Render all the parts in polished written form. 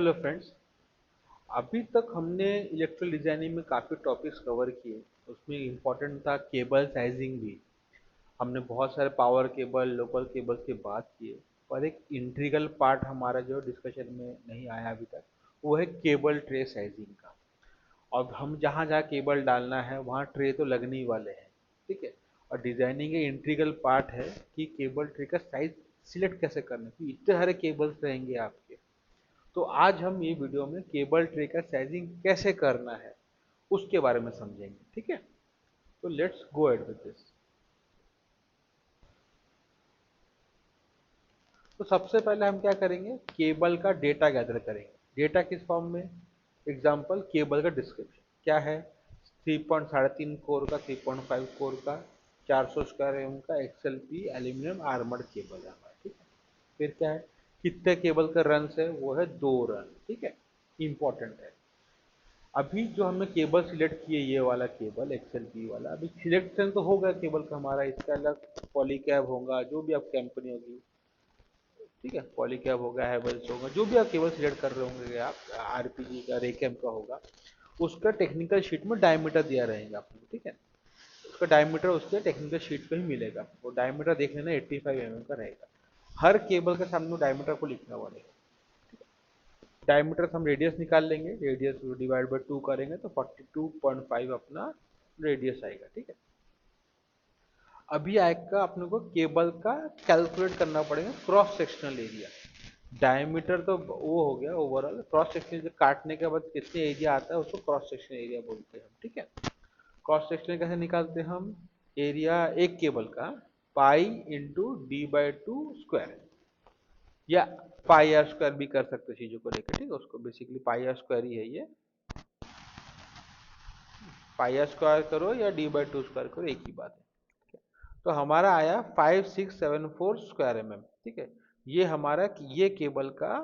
Hello friends. अभी तक हमने इलेक्ट्रिकल डिजाइनिंग में काफ़ी टॉपिक्स कवर किए। उसमें इम्पोर्टेंट था केबल साइजिंग भी। हमने बहुत सारे पावर केबल लोकल केबल की बात की है। पर एक इंटीग्रल पार्ट हमारा जो डिस्कशन में नहीं आया अभी तक, वो है केबल ट्रे साइजिंग का। और हम जहाँ जहाँ केबल डालना है वहाँ ट्रे तो लगने ही वाले हैं। ठीक है। और डिजाइनिंग का इंटीग्रल पार्ट है कि केबल ट्रे का साइज सिलेक्ट कैसे करना है, क्योंकि इतने सारे केबल्स रहेंगे आपके। तो आज हम ये वीडियो में केबल ट्रे का साइजिंग कैसे करना है उसके बारे में समझेंगे। ठीक है। तो let's go ahead with this. तो सबसे पहले हम क्या करेंगे, केबल का डेटा गैदर करेंगे। डेटा किस फॉर्म में? एग्जांपल, केबल का डिस्क्रिप्शन क्या है। 3.3 कोर का, 3.5 कोर का, 400 स्क्वायर एम का XLP एल्यूमिनियम आर्मर्ड केबल है हमारा। ठीक है। फिर क्या है, कितने केबल का रन है, वो है 2 रन। ठीक है। इंपॉर्टेंट है। अभी जो हमने केबल सिलेक्ट किए, ये वाला केबल XLP वाला, अभी सिलेक्शन तो हो गया केबल का हमारा। इसका अलग पॉलीकैब होगा, जो भी आप कंपनी होगी। ठीक है, पॉलीकैब होगा, हैवेल्स होगा, जो भी आप केबल सिलेक्ट कर रहे होंगे आप, RPG का, रेकेम का होगा। उसका टेक्निकल शीट में डायमीटर दिया रहेगा आपको। ठीक है। उसका डायमीटर उसके टेक्निकल शीट पे ही मिलेगा। वो डायमीटर देख लेना 85 mm का रहेगा। हर केबल के सामने डायमीटर को लिखना पड़ेगा। डायमीटर से हम रेडियस निकाल लेंगे, रेडियस डिवाइड बाय 2 करेंगे तो 42.5 अपना रेडियस आएगा। ठीक है। अभी आएगा अपने को केबल का कैलकुलेट करना पड़ेगा क्रॉस सेक्शनल एरिया। डायमीटर तो वो हो गया ओवरऑल, क्रॉस सेक्शन काटने के बाद कितने एरिया आता है उसको क्रॉस सेक्शन एरिया बोलते हैं हम। ठीक है। क्रॉस सेक्शन कैसे निकालते हैं हम? एरिया एक केबल का पाई इंटू D/2 स्क्वायर, या पाई आर स्क्वायर भी कर सकते हैं चीजों को लेकर। ठीक है, उसको बेसिकली पाई आर स्क्वायर ही है ये। पाई आर स्क्वायर करो या D/2 स्क्वायर करो, एक ही बात है। तो हमारा आया 5674 स्क्वायर mm। ठीक है। ये हमारा, ये केबल का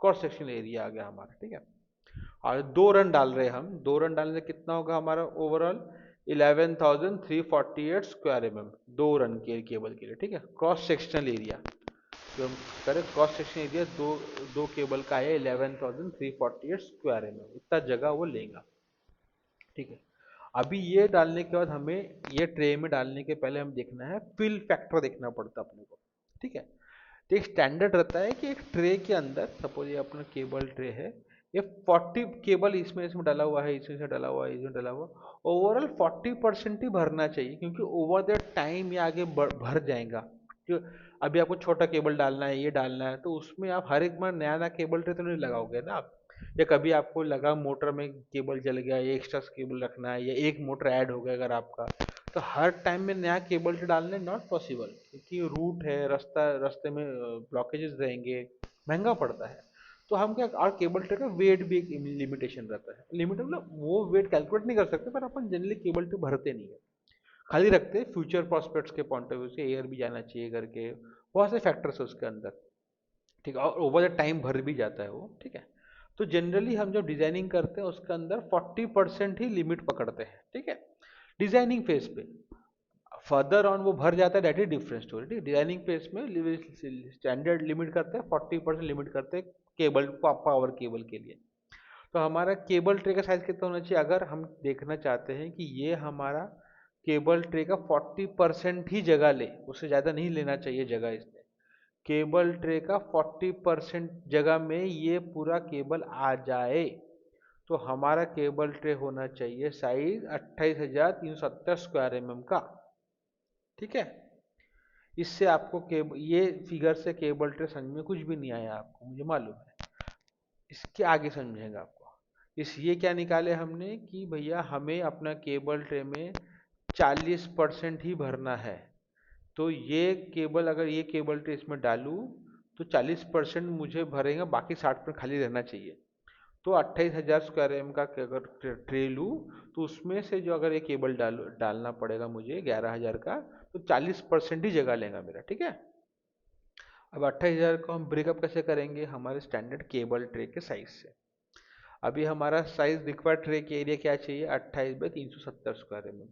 क्रॉस सेक्शन एरिया आ गया हमारा। ठीक है। और 2 रन डाल रहे हैं हम। 2 रन डालने से कितना होगा हमारा ओवरऑल? 11,348 स्क्वायर mm 2 रन के केबल के लिए। ठीक है, क्रॉस सेक्शनल एरिया जो हम करें, क्रॉस सेक्शन एरिया दो दो केबल का है 11,348 स्क्वायर mm, इतना जगह वो लेगा। ठीक है। अभी ये डालने के बाद हमें, ये ट्रे में डालने के पहले हम देखना है फिल फैक्टर, देखना पड़ता है अपने को। ठीक है। तो एक स्टैंडर्ड रहता है कि एक ट्रे के अंदर, सपोज ये अपना केबल ट्रे है, ये 40 केबल इसमें इसमें डाला हुआ है, इसमें से डाला हुआ है, इसमें डाला हुआ, ओवरऑल 40% ही भरना चाहिए, क्योंकि ओवर द टाइम ये आगे भर जाएगा। जो अभी आपको छोटा केबल डालना है, ये डालना है, तो उसमें आप हर एक बार नया नया केबल ट्रे तो नहीं लगाओगे ना आप। या कभी आपको लगा मोटर में केबल जल गया, ये एक्स्ट्रा केबल रखना है, या एक मोटर ऐड हो गया अगर आपका, तो हर टाइम में नया केबल ट्रे डालना नॉट पॉसिबल, क्योंकि रूट है, रास्ते में ब्लॉकेजेस रहेंगे, महंगा पड़ता है। तो हम क्या, और केबल ट्रे का वेट भी एक लिमिटेशन रहता है। लिमिट मतलब वो वेट कैलकुलेट नहीं कर सकते, पर अपन जनरली केबल ट्रे भरते नहीं है, खाली रखते हैं फ्यूचर प्रोस्पेक्ट्स के पॉइंट ऑफ व्यू से, एयर भी जाना चाहिए करके। बहुत से फैक्टर्स है उसके अंदर। ठीक है, और ओवर द टाइम भर भी जाता है वो। ठीक है। तो जनरली हम जब डिजाइनिंग करते हैं उसके अंदर 40% ही लिमिट पकड़ते हैं। ठीक है, डिजाइनिंग फेज पे। फर्दर ऑन वो भर जाता है, दैट इज डिफरेंट स्टोरी। ठीक है, डिजाइनिंग फेज में स्टैंडर्ड लिमिट करते हैं, 40% लिमिट करते हैं केबल, पावर केबल के लिए। तो हमारा केबल ट्रे का साइज कितना होना चाहिए? अगर हम देखना चाहते हैं कि ये हमारा केबल ट्रे का 40% ही जगह ले, उससे ज़्यादा नहीं लेना चाहिए जगह इसने। केबल ट्रे का 40% जगह में ये पूरा केबल आ जाए, तो हमारा केबल ट्रे होना चाहिए साइज 28,370 स्क्वायर mm का। ठीक है। इससे आपको केबल, ये फिगर से केबल ट्रे समझ में कुछ भी नहीं आया आपको, मुझे मालूम है। इसके आगे समझेगा आपको। इस ये क्या निकाले हमने कि भैया हमें अपना केबल ट्रे में 40% ही भरना है। तो ये केबल, अगर ये केबल ट्रे इसमें डालूं, तो 40% मुझे भरेगा, बाकी 60% खाली रहना चाहिए। तो 28,000 स्क्वायर एम का अगर ट्रे लूँ, तो उसमें से जो अगर ये केबल डालना पड़ेगा मुझे 11,000 का, तो 40% ही जगह लेगा मेरा। ठीक है। अब 28,000 को हम ब्रेकअप कैसे करेंगे? हमारे स्टैंडर्ड केबल ट्रे के साइज से। अभी हमारा साइज रिक्वायर्ड ट्रे के एरिया क्या चाहिए? 28/370 स्क्वायर एम।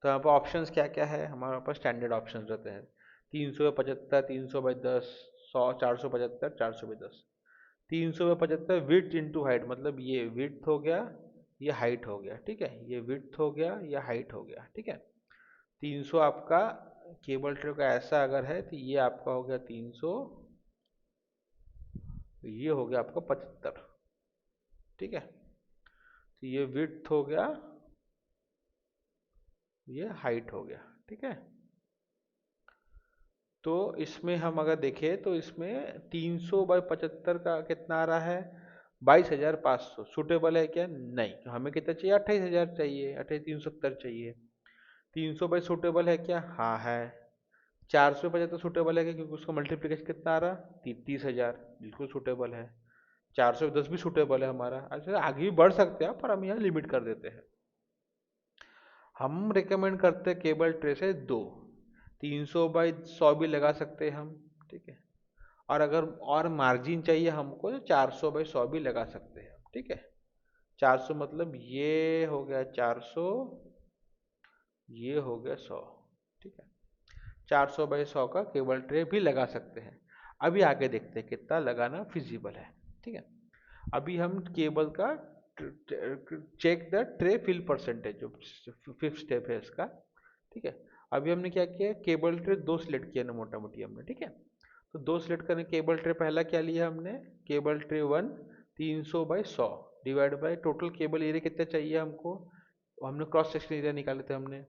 तो यहाँ पर ऑप्शंस क्या क्या है हमारे पास? स्टैंडर्ड ऑप्शंस रहते हैं 375, 300/10, 100, 475, 400/10। 300/75 विड्थ इंटू हाइट, मतलब ये विड्थ हो गया, ये हाइट हो गया, ठीक है, ये विड्थ हो गया, ये हाइट हो गया, ठीक है। 300 आपका केबल ट्रे का ऐसा अगर है तो ये आपका हो गया 300, ये हो गया आपका 75, ठीक है। तो ये विड्थ हो गया, ये हाइट हो गया, ठीक है। तो इसमें हम अगर देखें तो इसमें 300/75 का कितना आ रहा है, 22,500। सूटेबल है क्या? नहीं। तो हमें कितना चाहिए? 28,000 चाहिए, 28,370 चाहिए। 300 बाई सूटेबल है क्या? हाँ है। 400/75 सूटेबल है क्या? क्योंकि उसका मल्टीप्लिकेशन कितना आ रहा? 30,000, बिल्कुल सूटेबल है। 410 भी सूटेबल है हमारा। अच्छा, आगे भी बढ़ सकते हैं पर हम यहाँ लिमिट कर देते हैं। हम रिकमेंड करते हैं केबल ट्रे से दो, 300/100 भी लगा सकते हैं हम, ठीक है। और अगर और मार्जिन चाहिए हमको तो 400/100 भी लगा सकते हैं, ठीक है। 400 मतलब ये हो गया 400, ये हो गया 100, ठीक है। 400/100 का केबल ट्रे भी लगा सकते हैं। अभी आगे देखते हैं कितना लगाना फिजिबल है, ठीक है। अभी हम केबल का check the tray fill percentage, जो फिफ्थ स्टेप है इसका, ठीक है। अभी हमने क्या किया, केबल ट्रे दो सिलेक्ट किया ना मोटा मोटी हमने, ठीक है। तो दो सिलेक्ट करने केबल ट्रे पहला क्या लिया हमने, cable tray 1, 300/100 divide by total cable area कितना चाहिए हमको, हमने क्रॉस सेक्शन एरिया निकाले थे हमने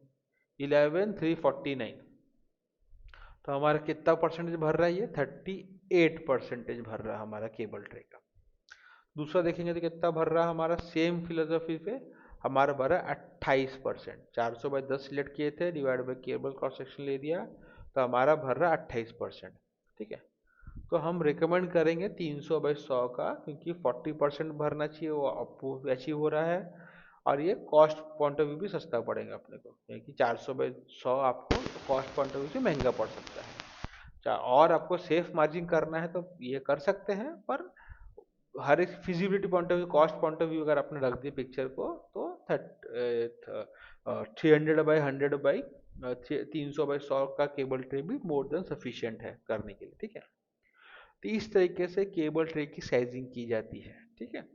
11,349। तो हमारा कितना परसेंटेज भर रहा है, ये 38% भर रहा है हमारा केबल ट्रे का। दूसरा देखेंगे तो कितना भर रहा है हमारा, सेम फिलोसफी पे हमारा भरा 28%। 400/10 सिलेक्ट किए थे divide by cable cross section area, तो हमारा भर रहा 28%, ठीक है। तो हम रिकमेंड करेंगे 300/100 का, क्योंकि 40% भरना चाहिए, वो अचीव हो रहा है। और ये कॉस्ट पॉइंट ऑफ व्यू भी सस्ता पड़ेगा अपने को, क्योंकि 400/100 आपको कॉस्ट पॉइंट ऑफ व्यू से महंगा पड़ सकता है। और आपको सेफ मार्जिन करना है तो ये कर सकते हैं, पर हर एक feasibility point of view, cost point of view अगर आपने रख दिया पिक्चर को, तो 300/100 300/100 का केबल ट्रे भी मोर देन सफिशियंट है करने के लिए, ठीक है। तो इस तरीके से केबल ट्रे की साइजिंग की जाती है, ठीक है।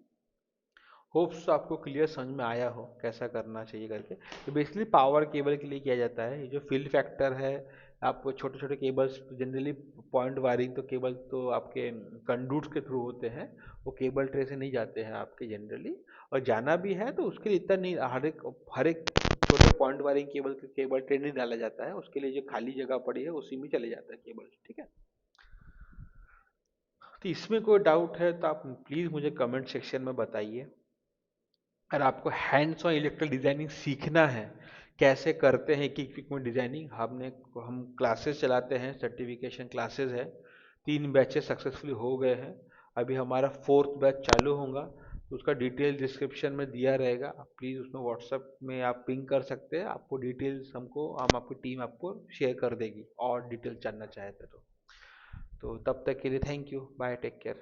होप्स आपको क्लियर समझ में आया हो कैसा करना चाहिए करके। तो बेसिकली पावर केबल के लिए किया जाता है। ये जो फिल फैक्टर है, आपको छोटे छोटे केबल्स जनरली पॉइंट वायरिंग तो केबल तो आपके कंडूट्स के थ्रू होते हैं, वो केबल ट्रे से नहीं जाते हैं आपके जनरली। और जाना भी है तो उसके लिए इतना नहीं, हर एक छोटे पॉइंट वायरिंग केबल ट्रे नहीं डाला जाता है, उसके लिए जो खाली जगह पड़ी है उसी में चले जाता है केबल, ठीक है। तो इसमें कोई डाउट है तो आप प्लीज़ मुझे कमेंट सेक्शन में बताइए। अगर आपको हैंड्स ऑन इलेक्ट्रिकल डिजाइनिंग सीखना है, कैसे करते हैं एक इक्विपमेंट डिजाइनिंग, हम क्लासेस चलाते हैं, सर्टिफिकेशन क्लासेस है। 3 बैचेस सक्सेसफुली हो गए हैं। अभी हमारा 4th बैच चालू होगा, तो उसका डिटेल डिस्क्रिप्शन में दिया रहेगा। आप प्लीज़ उसमें व्हाट्सएप में आप पिंग कर सकते हैं, आपको डिटेल्स हम आपकी टीम आपको शेयर कर देगी और डिटेल्स जानना चाहते तो तब तक के लिए thank you, bye, take care.